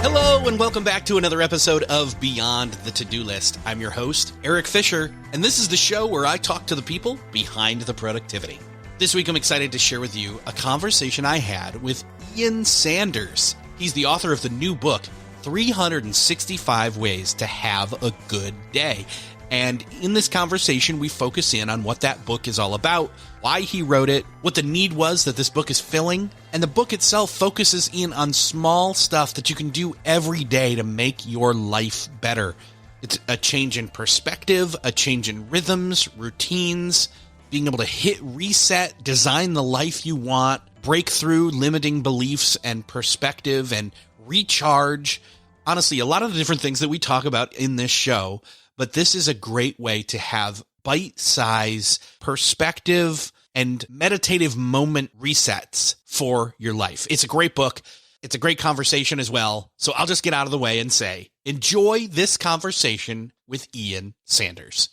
Hello and welcome back to another episode of Beyond the To-Do List. I'm your host, Eric Fisher, and this is the show where I talk to the people behind the productivity. This week I'm excited to share with you a conversation I had with Ian Sanders. He's the author of the new book, 365 Ways to Have a Good Day. And in this conversation, we focus in on what that book is all about, why he wrote it, what the need was that this book is filling, and the book itself focuses in on small stuff that you can do every day to make your life better. It's a change in perspective, a change in rhythms, routines, being able to hit reset, design the life you want, break through limiting beliefs and perspective, and recharge. Honestly, a lot of the different things that we talk about in this show. But this is a great way to have bite-size perspective and meditative moment resets for your life. It's a great book. It's a great conversation as well. So I'll just get out of the way and say, enjoy this conversation with Ian Sanders.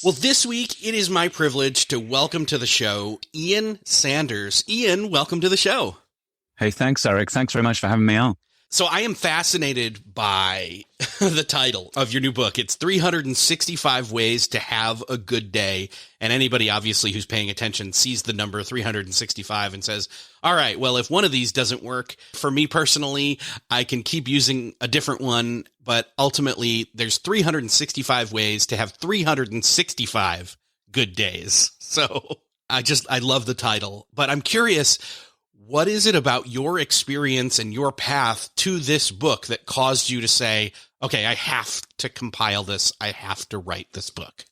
Well, this week, it is my privilege to welcome to the show Ian Sanders. Ian, welcome to the show. Hey, thanks, Eric. Thanks very much for having me on. So I am fascinated by the title of your new book. It's 365 Ways to Have a Good Day. And anybody, obviously, who's paying attention sees the number 365 and says, all right, well, if one of these doesn't work, for me personally, I can keep using a different one. But ultimately, there's 365 ways to have 365 good days. So I love the title. But I'm curious, what is it about your experience and your path to this book that caused you to say, okay, I have to compile this. I have to write this book?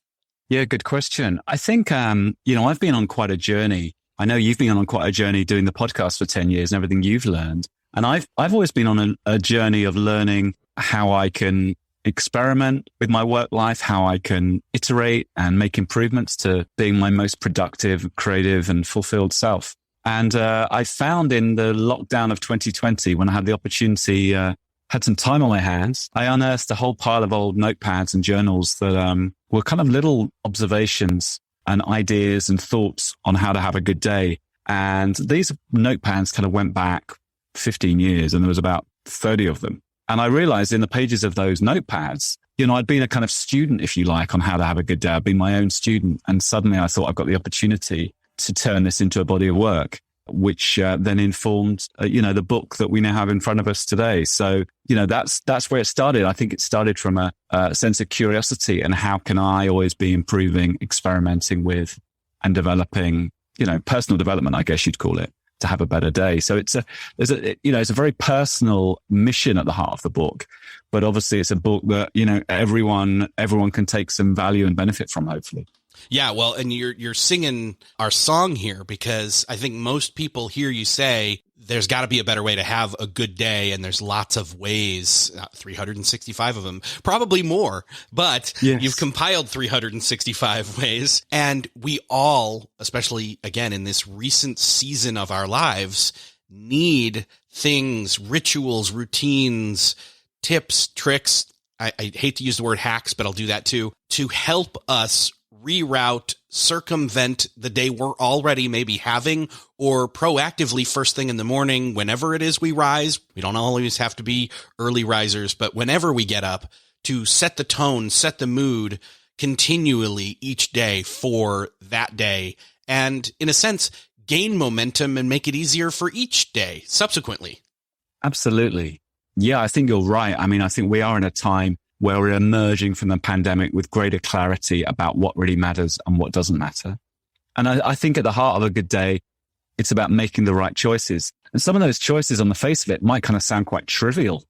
Yeah, good question. I think, I've been on quite a journey. I know you've been on quite a journey doing the podcast for 10 years and everything you've learned. And I've always been on a journey of learning how I can experiment with my work life, how I can iterate and make improvements to being my most productive, creative and fulfilled self. And I found in the lockdown of 2020, when I had the opportunity, had some time on my hands, I unearthed a whole pile of old notepads and journals that were kind of little observations and ideas and thoughts on how to have a good day. And these notepads kind of went back 15 years, and there was about 30 of them. And I realized in the pages of those notepads, I'd been a kind of student, if you like, on how to have a good day. I'd been my own student. And suddenly I thought I've got the opportunity to turn this into a body of work, which then informed, the book that we now have in front of us today. So, that's where it started. I think it started from a sense of curiosity and how can I always be improving, experimenting with and developing, personal development, I guess you'd call it, to have a better day. So it's a very personal mission at the heart of the book, but obviously it's a book that, everyone can take some value and benefit from, hopefully. Yeah, well, and you're singing our song here because I think most people hear you say there's got to be a better way to have a good day, and there's lots of ways, 365 of them, probably more, but yes. You've compiled 365 ways, and we all, especially again in this recent season of our lives, need things, rituals, routines, tips, tricks. I hate to use the word hacks, but I'll do that too, to help us reroute, circumvent the day we're already maybe having, or proactively first thing in the morning, whenever it is we rise. We don't always have to be early risers, but whenever we get up, to set the tone, set the mood continually each day for that day. And in a sense, gain momentum and make it easier for each day subsequently. Absolutely. Yeah, I think you're right. I mean, I think we are in a time where we're emerging from the pandemic with greater clarity about what really matters and what doesn't matter. And I think at the heart of a good day, it's about making the right choices. And some of those choices on the face of it might kind of sound quite trivial.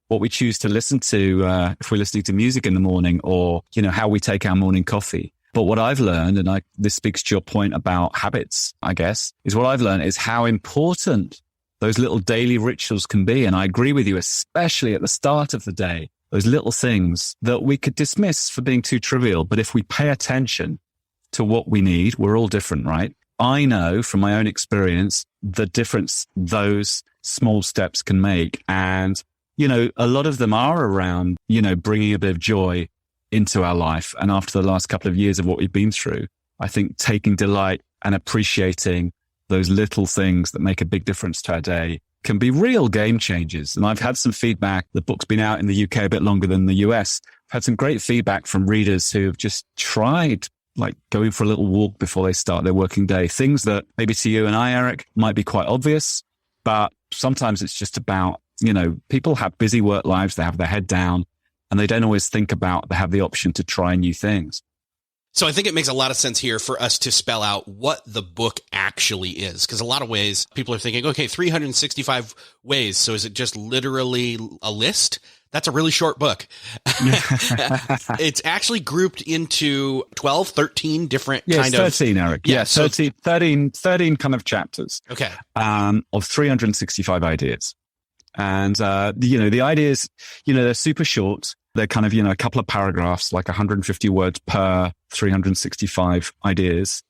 What we choose to listen to, if we're listening to music in the morning, or, how we take our morning coffee. But what I've learned, and this speaks to your point about habits, I guess, is what I've learned is how important those little daily rituals can be. And I agree with you, especially at the start of the day. Those little things that we could dismiss for being too trivial. But if we pay attention to what we need, we're all different, right? I know from my own experience the difference those small steps can make. And, a lot of them are around, bringing a bit of joy into our life. And after the last couple of years of what we've been through, I think taking delight and appreciating those little things that make a big difference to our day can be real game changers. And I've had some feedback. The book's been out in the UK a bit longer than the US. I've had some great feedback from readers who have just tried like going for a little walk before they start their working day. Things that maybe to you and I, Eric, might be quite obvious, but sometimes it's just about, people have busy work lives. They have their head down and they don't always think about, they have the option to try new things. So I think it makes a lot of sense here for us to spell out what the book actually is. Because a lot of ways people are thinking, okay, 365 ways. So is it just literally a list? That's a really short book. It's actually grouped into 12, 13 different kind 13, Eric. Yeah, so 13 kind of chapters. Okay. Of 365 ideas. And, the ideas, they're super short. They're kind of, a couple of paragraphs, like 150 words per 365 ideas.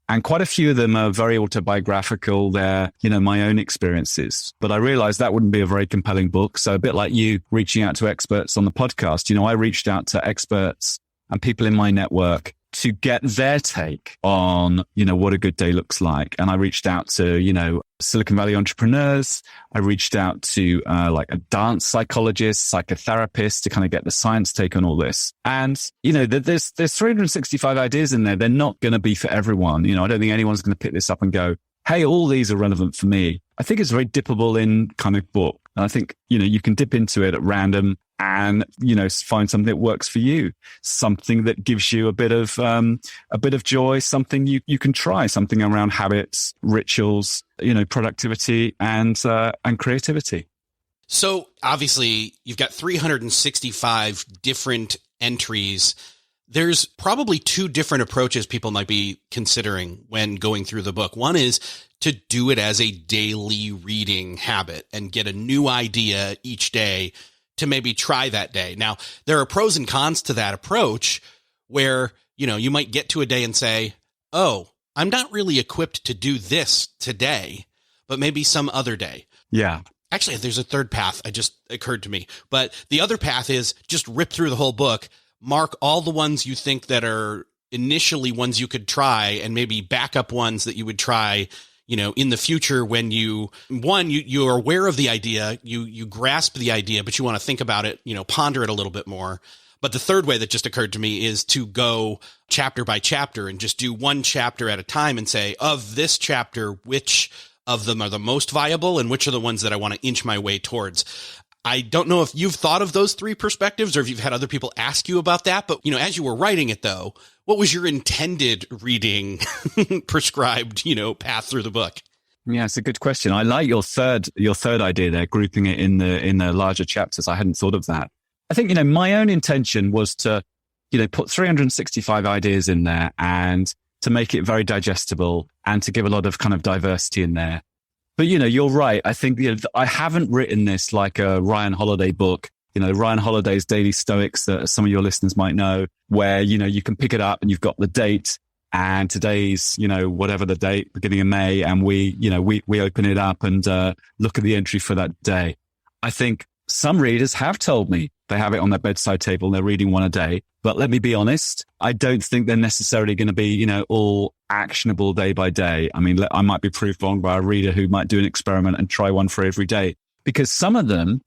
And quite a few of them are very autobiographical. They're, my own experiences. But I realized that wouldn't be a very compelling book. So a bit like you reaching out to experts on the podcast, I reached out to experts and people in my network to get their take on, what a good day looks like. And I reached out to, Silicon Valley entrepreneurs. I reached out to like a dance psychologist, psychotherapist to kind of get the science take on all this. And, there's 365 ideas in there. They're not going to be for everyone. I don't think anyone's going to pick this up and go, hey, all these are relevant for me. I think it's very dippable in kind of book. And I think, you can dip into it at random and, find something that works for you, something that gives you a bit of joy, something you can try, something around habits, rituals, productivity and creativity. So obviously you've got 365 different entries. There's probably two different approaches people might be considering when going through the book. One is to do it as a daily reading habit and get a new idea each day to maybe try that day. Now, there are pros and cons to that approach where, you might get to a day and say, oh, I'm not really equipped to do this today, but maybe some other day. Yeah. Actually, there's a third path. It just occurred to me. But the other path is just rip through the whole book, mark all the ones you think that are initially ones you could try and maybe backup ones that you would try in the future when you're aware of the idea, you grasp the idea, but you want to think about it, ponder it a little bit more. But the third way that just occurred to me is to go chapter by chapter and just do one chapter at a time and say, of this chapter, which of them are the most viable and which are the ones that I want to inch my way towards. I don't know if you've thought of those three perspectives or if you've had other people ask you about that, but as you were writing it though, what was your intended reading prescribed, path through the book? Yeah, it's a good question. I like your third idea there, grouping it in the larger chapters. I hadn't thought of that. I think, my own intention was to, put 365 ideas in there and to make it very digestible and to give a lot of kind of diversity in there. But, you're right. I think, I haven't written this like a Ryan Holiday book, Ryan Holiday's Daily Stoics that some of your listeners might know, where, you can pick it up and you've got the date and today's, whatever the date, beginning of May. And we open it up and look at the entry for that day. I think some readers have told me they have it on their bedside table and they're reading one a day. But let me be honest, I don't think they're necessarily going to be, all actionable day by day. I mean, I might be proved wrong by a reader who might do an experiment and try one for every day, because some of them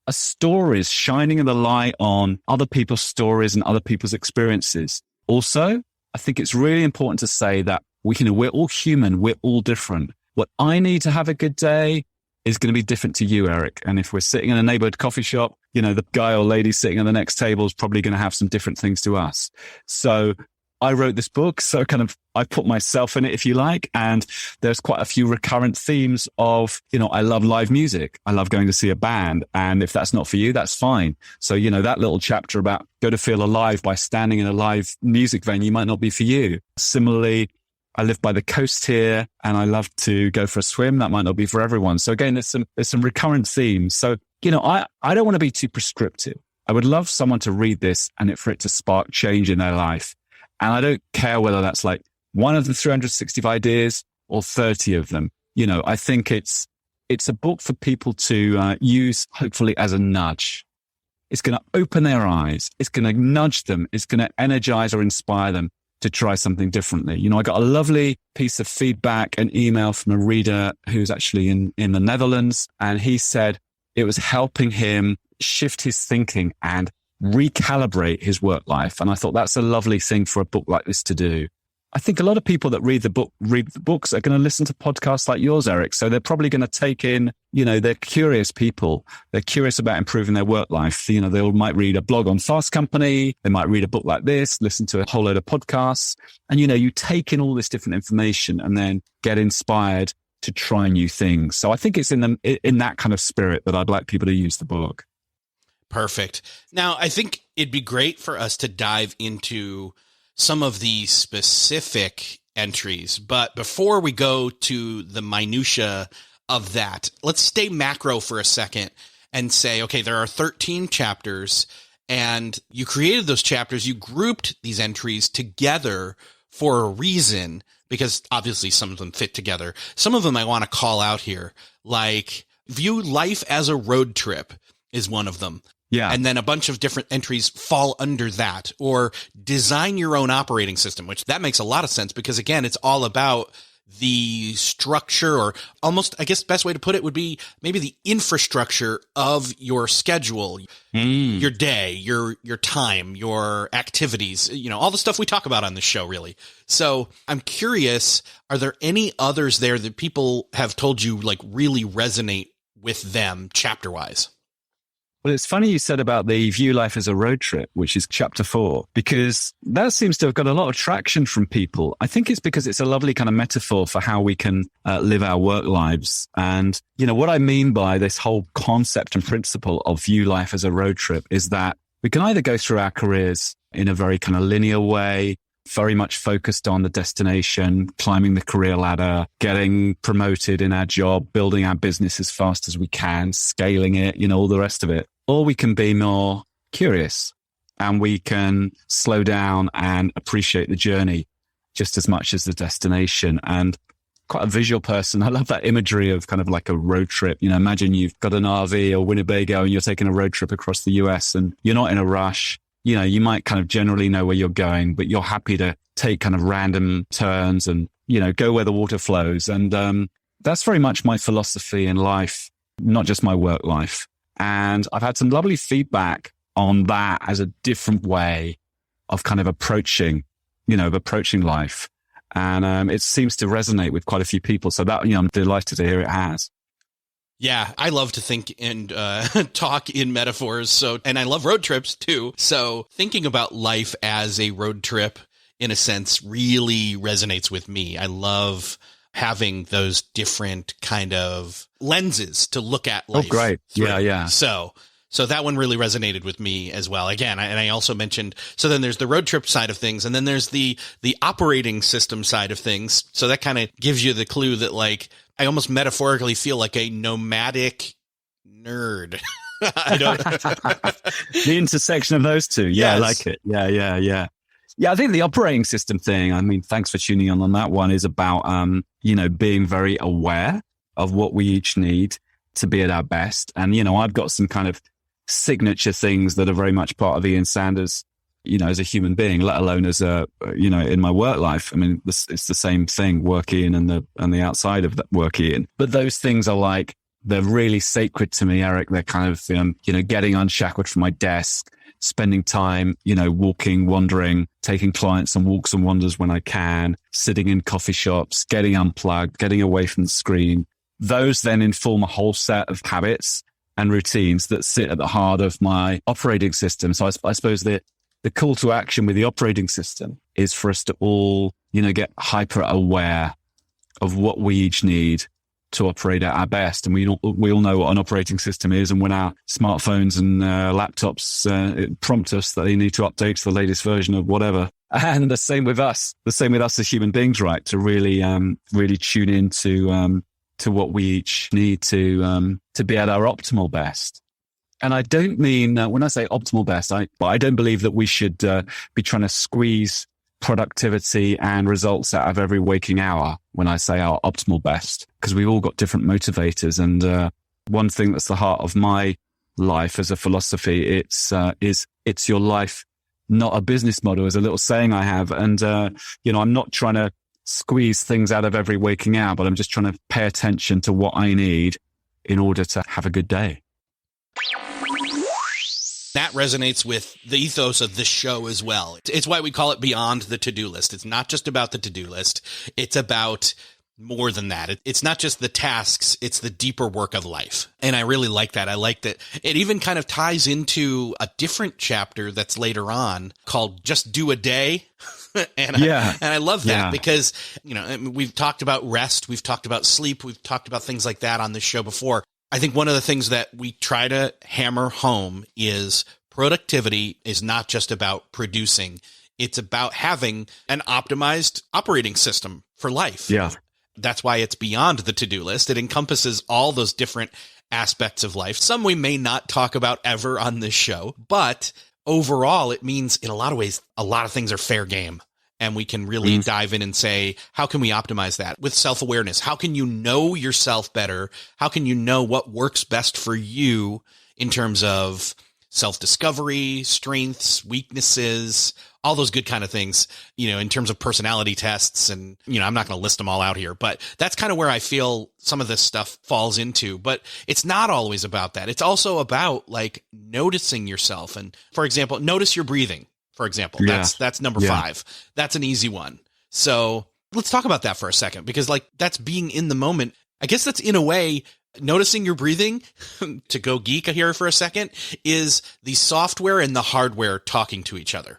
are stories shining the light on other people's stories and other people's experiences. Also, I think it's really important to say that we're all human. We're all different. What I need to have a good day is going to be different to you, Eric. And if we're sitting in a neighborhood coffee shop, the guy or lady sitting on the next table is probably going to have some different things to us. So I wrote this book, so kind of I put myself in it, if you like. And there's quite a few recurrent themes of, I love live music. I love going to see a band. And if that's not for you, that's fine. So, that little chapter about go to feel alive by standing in a live music venue might not be for you. Similarly, I live by the coast here and I love to go for a swim. That might not be for everyone. So again, there's some recurrent themes. So, I don't want to be too prescriptive. I would love someone to read this and for it to spark change in their life. And I don't care whether that's like one of the 365 ideas or 30 of them. I think it's a book for people to use hopefully as a nudge. It's going to open their eyes. It's going to nudge them. It's going to energize or inspire them to try something differently. I got a lovely piece of feedback, an email from a reader who's actually in the Netherlands. And he said it was helping him shift his thinking and recalibrate his work life. And I thought that's a lovely thing for a book like this to do. I think a lot of people that read the books are going to listen to podcasts like yours, Eric. So they're probably going to take in, they're curious people. They're curious about improving their work life. They might read a blog on Fast Company. They might read a book like this, listen to a whole load of podcasts. And, you take in all this different information and then get inspired to try new things. So I think it's in that kind of spirit that I'd like people to use the book. Perfect. Now, I think it'd be great for us to dive into some of the specific entries. But before we go to the minutia of that, let's stay macro for a second and say, okay, there are 13 chapters and you created those chapters. You grouped these entries together for a reason, because obviously some of them fit together. Some of them I want to call out here, like view life as a road trip is one of them. Yeah. And then a bunch of different entries fall under that, or design your own operating system, which that makes a lot of sense because, again, it's all about the structure, or almost, I guess, best way to put it would be maybe the infrastructure of your schedule, your day, your time, your activities, all the stuff we talk about on this show, really. So I'm curious, are there any others there that people have told you like really resonate with them chapter wise? Well, it's funny you said about the view life as a road trip, which is chapter 4, because that seems to have got a lot of traction from people. I think it's because it's a lovely kind of metaphor for how we can live our work lives. And, what I mean by this whole concept and principle of view life as a road trip is that we can either go through our careers in a very kind of linear way, very much focused on the destination, climbing the career ladder, getting promoted in our job, building our business as fast as we can, scaling it, all the rest of it. Or we can be more curious and we can slow down and appreciate the journey just as much as the destination. And quite a visual person. I love that imagery of kind of like a road trip. Imagine you've got an RV or Winnebago and you're taking a road trip across the US and you're not in a rush. You might kind of generally know where you're going, but you're happy to take kind of random turns and, go where the water flows. And that's very much my philosophy in life, not just my work life. And I've had some lovely feedback on that as a different way of kind of approaching life. And it seems to resonate with quite a few people. So that, I'm delighted to hear it has. Yeah, I love to think and talk in metaphors. And I love road trips too. So thinking about life as a road trip, in a sense, really resonates with me. I love having those different kind of lenses to look at life. Oh, great. Through. Yeah. So that one really resonated with me as well. Again, and I also mentioned, so then there's the road trip side of things, and then there's the operating system side of things. So that kind of gives you the clue that, like, I almost metaphorically feel like a nomadic nerd. I don't. The intersection of those two. Yeah, yes. I like it. Yeah. Yeah, I think the operating system thing, I mean, thanks for tuning in on that one, is about, being very aware of what we each need to be at our best. And, I've got some kind of signature things that are very much part of Ian Sanders, as a human being, let alone as in my work life. I mean, it's the same thing, work Ian and the outside of that work Ian. But those things are like, they're really sacred to me, Eric. They're kind of, getting unshackled from my desk, spending time, walking, wandering, taking clients on walks and wanders when I can, sitting in coffee shops, getting unplugged, getting away from the screen. Those then inform a whole set of habits and routines that sit at the heart of my operating system. So I suppose the call to action with the operating system is for us to all, get hyper aware of what we each need to operate at our best. And we all know what an operating system is. And when our smartphones and laptops prompt us that they need to update to the latest version of whatever. And the same with us as human beings, right? To really tune into to what we each need to be at our optimal best. And I don't mean, when I say optimal best, I don't believe that we should be trying to squeeze productivity and results out of every waking hour when I say our optimal best, because we've all got different motivators. And one thing that's the heart of my life as a philosophy, it's your life not a business model, is a little saying I have. And, I'm not trying to squeeze things out of every waking hour, but I'm just trying to pay attention to what I need in order to have a good day. That resonates with the ethos of this show as well. It's why we call it Beyond the To-Do List. It's not just about the to-do list. It's about more than that. It's not just the tasks. It's the deeper work of life. And I really like that. I like that it even kind of ties into a different chapter that's later on called Just Do a Day. And I love that because, we've talked about rest. We've talked about sleep. We've talked about things like that on this show before. I think one of the things that we try to hammer home is productivity is not just about producing. It's about having an optimized operating system for life. Yeah. That's why it's beyond the to-do list. It encompasses all those different aspects of life. Some we may not talk about ever on this show, but overall, it means in a lot of ways, a lot of things are fair game. And we can really dive in and say, how can we optimize that with self-awareness? How can you know yourself better? How can you know what works best for you in terms of self-discovery, strengths, weaknesses, all those good kind of things, in terms of personality tests. And, I'm not going to list them all out here, but that's kind of where I feel some of this stuff falls into. But it's not always about that. It's also about like noticing yourself. And for example, notice your breathing. For example, that's number 5. That's an easy one. So let's talk about that for a second, because like that's being in the moment. I guess that's in a way, noticing your breathing to go geek here for a second is the software and the hardware talking to each other.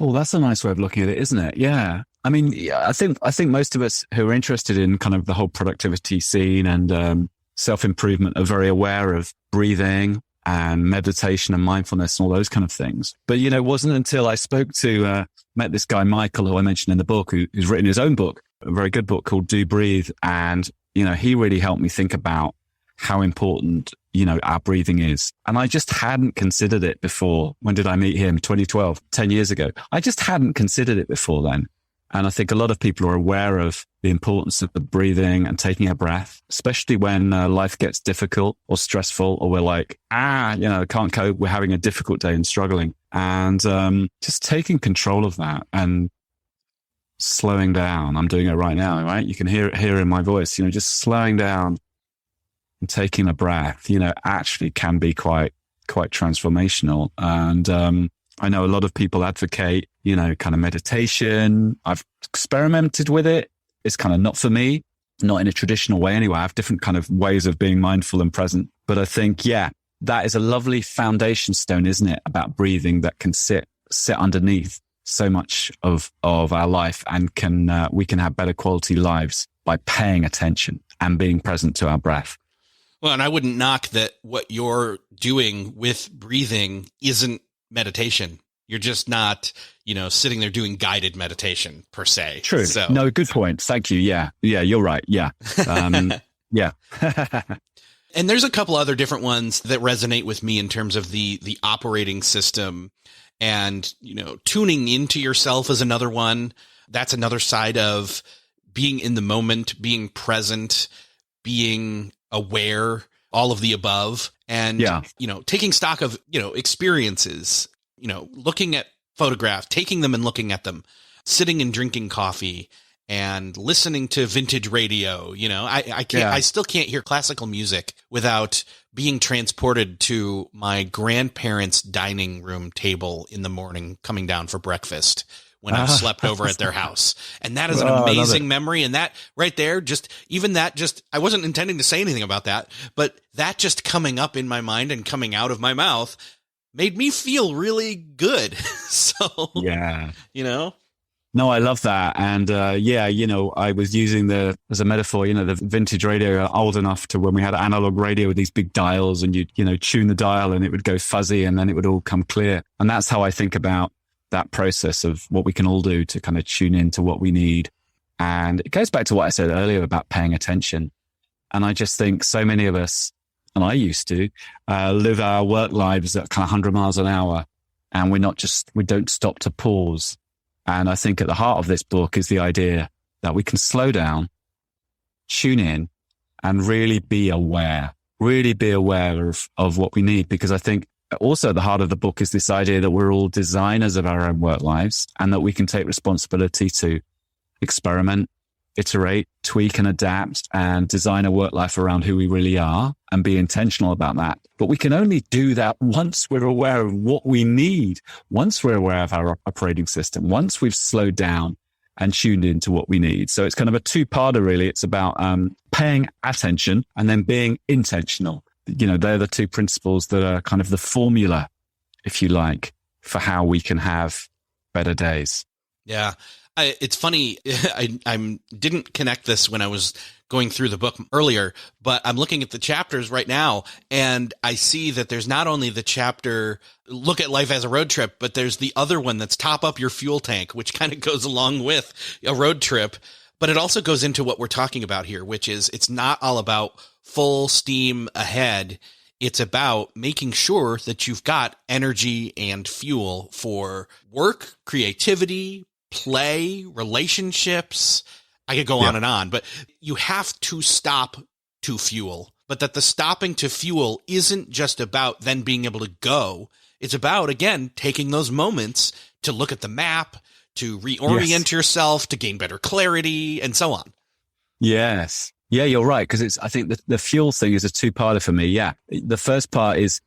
Oh, that's a nice way of looking at it, isn't it? Yeah. I mean, I think most of us who are interested in kind of the whole productivity scene and self-improvement are very aware of breathing and meditation and mindfulness and all those kind of things. But, it wasn't until I met this guy, Michael, who I mentioned in the book, who's written his own book, a very good book called Do Breathe. And, he really helped me think about how important, our breathing is. And I just hadn't considered it before. When did I meet him? 2012, 10 years ago. I just hadn't considered it before then. And I think a lot of people are aware of the importance of the breathing and taking a breath, especially when life gets difficult or stressful, or we're like, can't cope. We're having a difficult day and struggling. And just taking control of that and slowing down. I'm doing it right now, right? You can hear it here in my voice, just slowing down and taking a breath, actually can be quite transformational. And I know a lot of people advocate, kind of meditation. I've experimented with it. It's kind of not for me, not in a traditional way anyway. I have different kind of ways of being mindful and present. But I think, that is a lovely foundation stone, isn't it? About breathing that can sit underneath so much of our life, and we can have better quality lives by paying attention and being present to our breath. Well, and I wouldn't knock that what you're doing with breathing isn't meditation. You're just not, sitting there doing guided meditation per se. True. So. No, good point. Thank you. Yeah. Yeah, you're right. Yeah. Yeah. And there's a couple other different ones that resonate with me in terms of the operating system, and, tuning into yourself is another one. That's another side of being in the moment, being present, being aware, all of the above. And, taking stock of, experiences, looking at photographs, taking them and looking at them, sitting and drinking coffee and listening to vintage radio. I still can't hear classical music without being transported to my grandparents' dining room table in the morning, coming down for breakfast when I've slept over at their house. And that is an amazing memory. And that right there, I wasn't intending to say anything about that, but that just coming up in my mind and coming out of my mouth made me feel really good. So, No, I love that. And, I was using as a metaphor, the vintage radio, old enough to when we had analog radio with these big dials, and you'd, tune the dial and it would go fuzzy and then it would all come clear. And that's how I think about that process of what we can all do to kind of tune into what we need. And it goes back to what I said earlier about paying attention. And I just think so many of us, and I used to, live our work lives at kind of 100 miles an hour, and we don't stop to pause. And I think at the heart of this book is the idea that we can slow down, tune in, and really be aware of what we need. Because I think also at the heart of the book is this idea that we're all designers of our own work lives and that we can take responsibility to experiment, iterate, tweak and adapt and design a work life around who we really are and be intentional about that. But we can only do that once we're aware of what we need, once we're aware of our operating system, once we've slowed down and tuned into what we need. So it's kind of a two-parter, really. It's about paying attention and then being intentional. They're the two principles that are kind of the formula, if you like, for how we can have better days. Yeah. It's funny. I didn't connect this when I was going through the book earlier, but I'm looking at the chapters right now and I see that there's not only the chapter, look at life as a road trip, but there's the other one that's top up your fuel tank, which kind of goes along with a road trip. But it also goes into what we're talking about here, which is it's not all about full steam ahead. It's about making sure that you've got energy and fuel for work, creativity, play, relationships. I could go on and on, but you have to stop to fuel. But that the stopping to fuel isn't just about then being able to go. It's about, again, taking those moments to look at the map, to reorient yourself, to gain better clarity, and so on. Yes. Yeah, you're right. Because I think the fuel thing is a two-parter for me. Yeah. The first part is,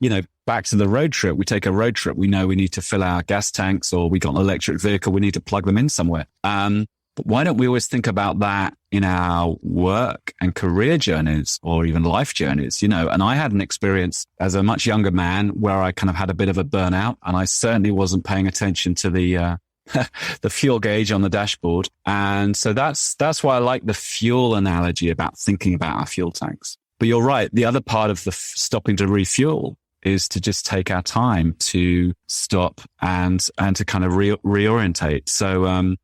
back to the road trip. We take a road trip. We know we need to fill our gas tanks or we got an electric vehicle. We need to plug them in somewhere. But why don't we always think about that in our work and career journeys or even life journeys, And I had an experience as a much younger man where I kind of had a bit of a burnout and I certainly wasn't paying attention to the fuel gauge on the dashboard. And so that's why I like the fuel analogy about thinking about our fuel tanks. But you're right. The other part of the stopping to refuel is to just take our time to stop and to kind of reorientate. So,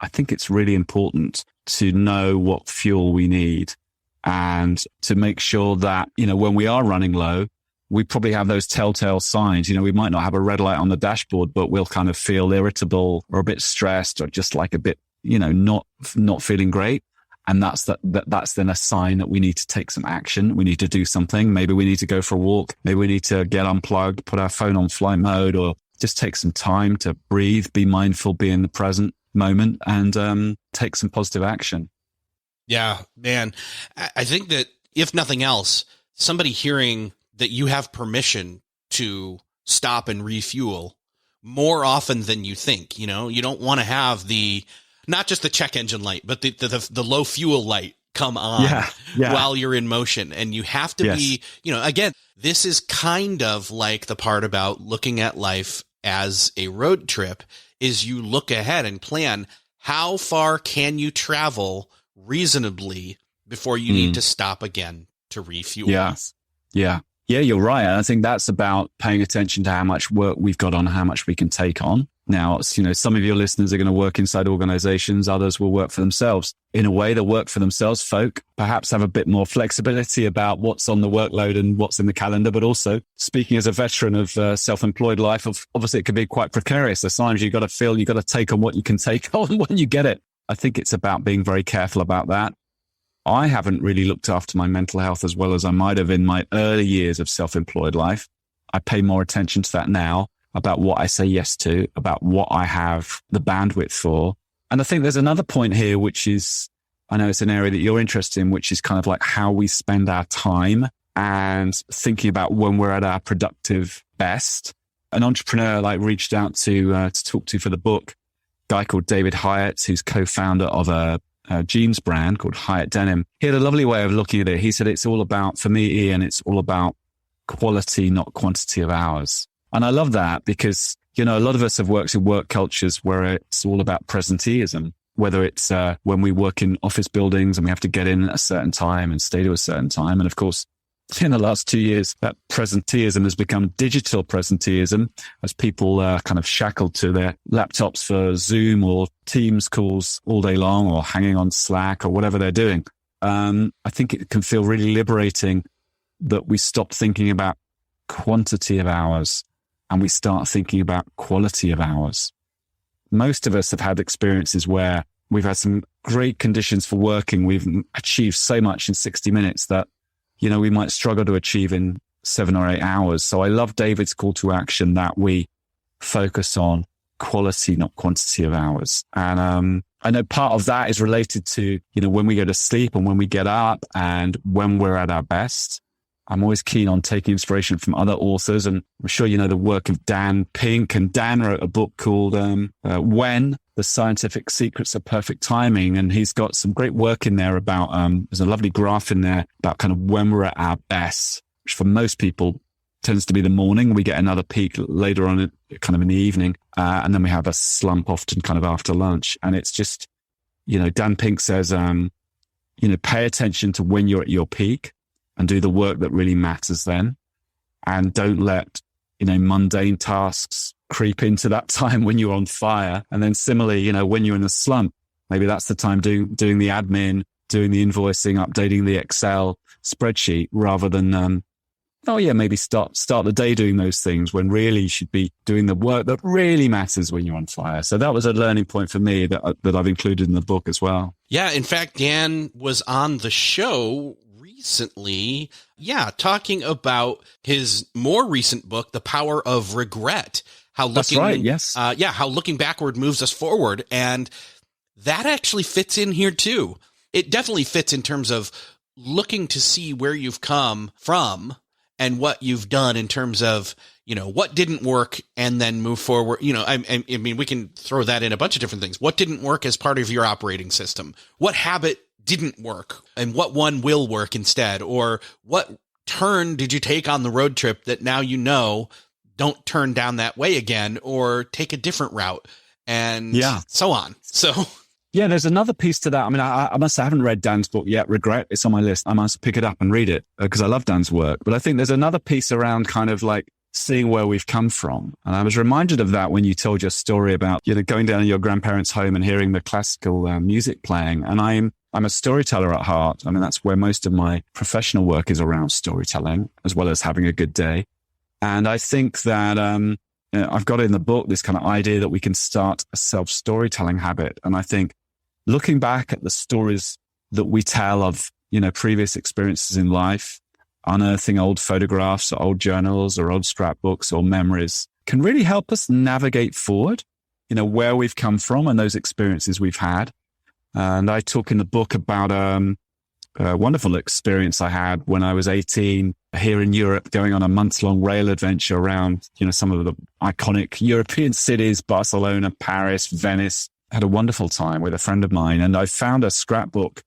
I think it's really important to know what fuel we need and to make sure that, when we are running low, we probably have those telltale signs. We might not have a red light on the dashboard, but we'll kind of feel irritable or a bit stressed or just like a bit, not feeling great. And that's then a sign that we need to take some action. We need to do something. Maybe we need to go for a walk. Maybe we need to get unplugged, put our phone on flight mode, or just take some time to breathe, be mindful, be in the present moment and take some positive action. Yeah, man. I think that if nothing else, somebody hearing that you have permission to stop and refuel more often than you think, you don't want to have not just the check engine light, but the low fuel light come on while you're in motion. And you have to be, again, this is kind of like the part about looking at life as a road trip is you look ahead and plan how far can you travel reasonably before you need to stop again to refuel. Yeah, you're right. And I think that's about paying attention to how much work we've got on, how much we can take on. Now, some of your listeners are going to work inside organizations. Others will work for themselves. In a way, the work for themselves folk perhaps have a bit more flexibility about what's on the workload and what's in the calendar. But also, speaking as a veteran of self-employed life, obviously it can be quite precarious. At times you've got to take on what you can take on when you get it. I think it's about being very careful about that. I haven't really looked after my mental health as well as I might have in my early years of self-employed life. I pay more attention to that now, about what I say yes to, about what I have the bandwidth for. And I think there's another point here, which is, I know it's an area that you're interested in, which is kind of like how we spend our time and thinking about when we're at our productive best. An entrepreneur reached out to talk to for the book, a guy called David Hyatt, who's co-founder of a jeans brand called Hyatt Denim. He had a lovely way of looking at it. He said, it's all about, for me, Ian, it's all about quality, not quantity of hours. And I love that because, a lot of us have worked in work cultures where it's all about presenteeism, whether it's when we work in office buildings and we have to get in at a certain time and stay to a certain time. And of course, in the last 2 years, that presenteeism has become digital presenteeism as people are kind of shackled to their laptops for Zoom or Teams calls all day long or hanging on Slack or whatever they're doing. I think it can feel really liberating that we stop thinking about quantity of hours and we start thinking about quality of hours. Most of us have had experiences where we've had some great conditions for working. We've achieved so much in 60 minutes that, we might struggle to achieve in 7 or 8 hours. So I love David's call to action that we focus on quality, not quantity of hours. And I know part of that is related to, when we go to sleep and when we get up and when we're at our best. I'm always keen on taking inspiration from other authors. And I'm sure you know the work of Dan Pink. And Dan wrote a book called When, The Scientific Secrets of Perfect Timing. And he's got some great work in there about, there's a lovely graph in there about kind of when we're at our best, which for most people tends to be the morning. We get another peak later on, kind of in the evening. And then we have a slump often kind of after lunch. And it's just, Dan Pink says, pay attention to when you're at your peak and do the work that really matters then. And don't let, mundane tasks creep into that time when you're on fire. And then similarly, when you're in a slump, maybe that's the time doing the admin, doing the invoicing, updating the Excel spreadsheet rather than, maybe start the day doing those things when really you should be doing the work that really matters when you're on fire. So that was a learning point for me that I've included in the book as well. Yeah. In fact, Dan was on the show recently, talking about his more recent book, The Power of Regret. That's right. Yes. How looking backward moves us forward. And that actually fits in here too. It definitely fits in terms of looking to see where you've come from and what you've done in terms of, what didn't work and then move forward. I mean, we can throw that in a bunch of different things. What didn't work as part of your operating system? What habit didn't work and what one will work instead? Or what turn did you take on the road trip that now don't turn down that way again or take a different route and so on. So yeah, there's another piece to that. I mean, I haven't read Dan's book yet, Regret. It's on my list. I must pick it up and read it because I love Dan's work. But I think there's another piece around kind of like seeing where we've come from. And I was reminded of that when you told your story about, going down to your grandparents' home and hearing the classical music playing. And I'm a storyteller at heart. I mean, that's where most of my professional work is around storytelling, as well as having a good day. And I think that, I've got in the book this kind of idea that we can start a self-storytelling habit. And I think looking back at the stories that we tell of, previous experiences in life, unearthing old photographs or old journals or old scrapbooks or memories can really help us navigate forward, where we've come from and those experiences we've had. And I talk in the book about a wonderful experience I had when I was 18 here in Europe, going on a month-long rail adventure around, some of the iconic European cities, Barcelona, Paris, Venice. I had a wonderful time with a friend of mine. And I found a scrapbook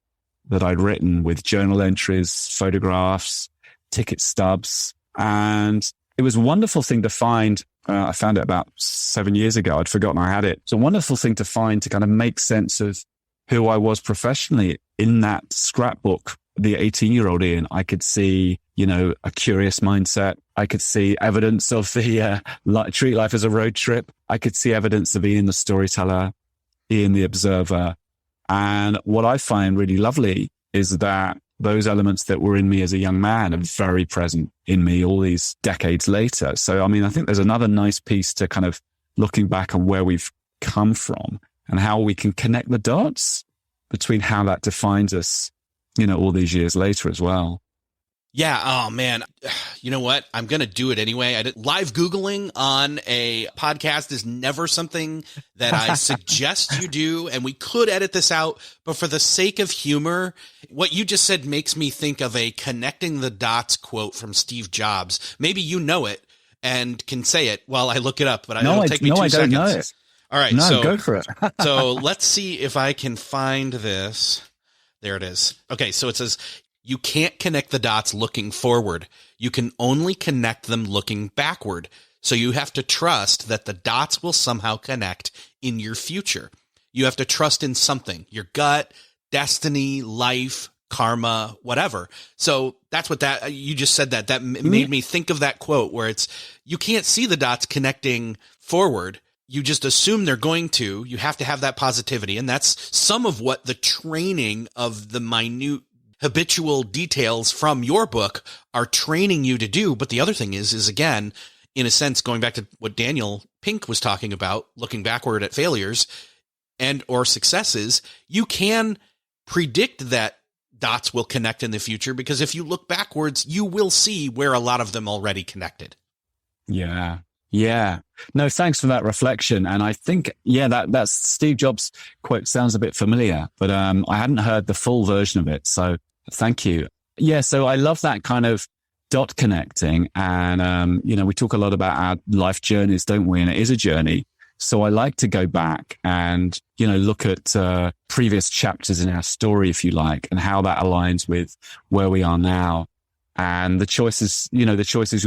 that I'd written with journal entries, photographs, ticket stubs. And it was a wonderful thing to find. I found it about 7 years ago. I'd forgotten I had it. It's a wonderful thing to find to kind of make sense of who I was professionally in that scrapbook. The 18-year-old Ian, I could see, a curious mindset. I could see evidence of the treat life as a road trip. I could see evidence of Ian the storyteller, Ian the observer. And what I find really lovely is that those elements that were in me as a young man are very present in me all these decades later. So, I mean, I think there's another nice piece to kind of looking back on where we've come from and how we can connect the dots between how that defines us, all these years later as well. Yeah. Oh man. You know what? I'm going to do it anyway. Live Googling on a podcast is never something that I suggest you do. And we could edit this out, but for the sake of humor, what you just said makes me think of a connecting the dots quote from Steve Jobs. Maybe you know it and can say it while I look it up, but it'll take me 2 seconds. Know it. All right. No, go for it. So let's see if I can find this. There it is. Okay. So it says, you can't connect the dots looking forward. You can only connect them looking backward. So you have to trust that the dots will somehow connect in your future. You have to trust in something, your gut, destiny, life, karma, whatever. So that's what you just said that made me think of that quote where it's, you can't see the dots connecting forward. You just assume they're going to. You have to have that positivity. And that's some of what the training of the minute habitual details from your book are training you to do. But the other thing is again, in a sense, going back to what Daniel Pink was talking about, looking backward at failures and or successes, you can predict that dots will connect in the future, because if you look backwards, you will see where a lot of them already connected. Yeah. Yeah. No, thanks for that reflection. And I think, that's Steve Jobs quote sounds a bit familiar, but I hadn't heard the full version of it. So thank you. Yeah. So I love that kind of dot connecting. And, we talk a lot about our life journeys, don't we? And it is a journey. So I like to go back and, look at previous chapters in our story, if you like, and how that aligns with where we are now. And the choices we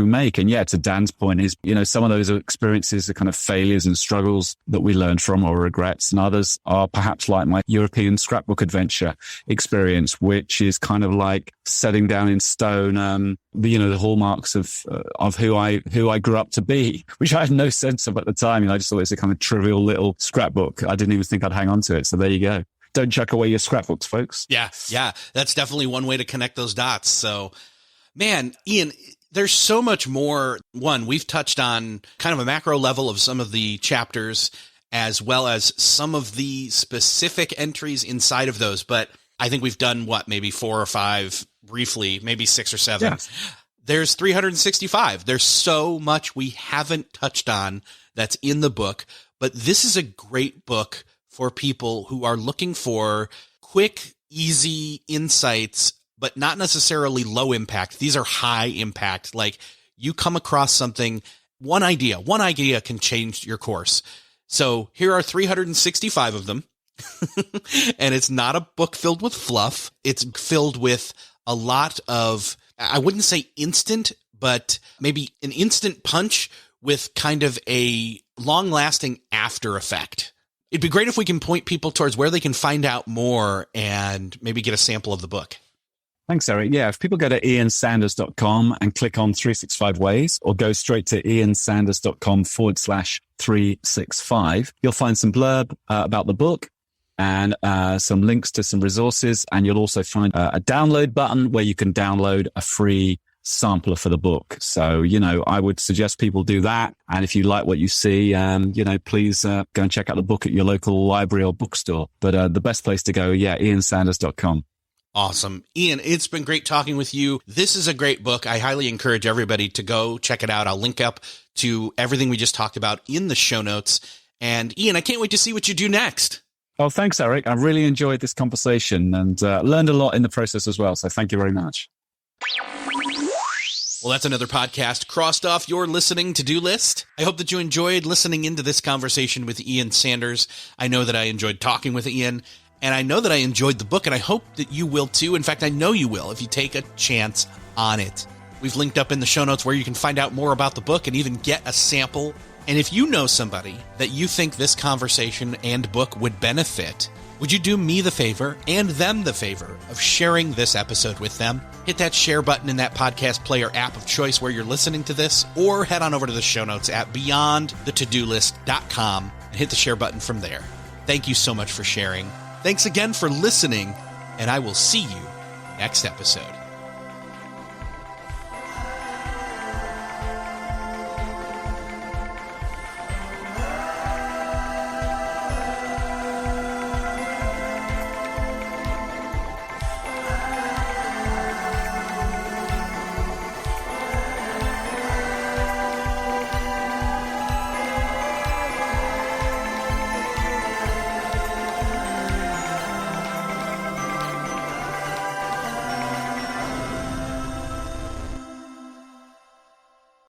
make. And to Dan's point is, some of those experiences are kind of failures and struggles that we learn from, or regrets. And others are perhaps like my European scrapbook adventure experience, which is kind of like setting down in stone, the hallmarks of who I grew up to be, which I had no sense of at the time. I just thought it was a kind of trivial little scrapbook. I didn't even think I'd hang on to it. So there you go. Don't chuck away your scrapbooks, folks. Yeah. That's definitely one way to connect those dots. So, man, Ian, there's so much more. One, we've touched on kind of a macro level of some of the chapters, as well as some of the specific entries inside of those. But I think we've done maybe 4 or 5 briefly, maybe 6 or 7. Yes. There's 365. There's so much we haven't touched on that's in the book. But this is a great book for people who are looking for quick, easy insights, but not necessarily low impact. These are high impact. Like, you come across something, one idea can change your course. So here are 365 of them. And it's not a book filled with fluff. It's filled with a lot of, I wouldn't say instant, but maybe an instant punch with kind of a long lasting after effect. It'd be great if we can point people towards where they can find out more and maybe get a sample of the book. Thanks, Eric. Yeah, if people go to iansanders.com and click on 365 Ways, or go straight to iansanders.com/365, you'll find some blurb about the book and some links to some resources. And you'll also find a download button where you can download a free sampler for the book. So, I would suggest people do that. And if you like what you see, please go and check out the book at your local library or bookstore. But the best place to go, iansanders.com. Awesome. Ian, it's been great talking with you. This is a great book. I highly encourage everybody to go check it out. I'll link up to everything we just talked about in the show notes. And Ian, I can't wait to see what you do next. Oh, thanks, Eric. I really enjoyed this conversation and learned a lot in the process as well. So thank you very much. Well, that's another podcast crossed off your listening to-do list. I hope that you enjoyed listening into this conversation with Ian Sanders. I know that I enjoyed talking with Ian, and I know that I enjoyed the book, and I hope that you will too. In fact, I know you will if you take a chance on it. We've linked up in the show notes where you can find out more about the book and even get a sample. And if you know somebody that you think this conversation and book would benefit, would you do me the favor and them the favor of sharing this episode with them? Hit that share button in that podcast player app of choice where you're listening to this, or head on over to the show notes at beyondthetodolist.com and hit the share button from there. Thank you so much for sharing. Thanks again for listening, and I will see you next episode.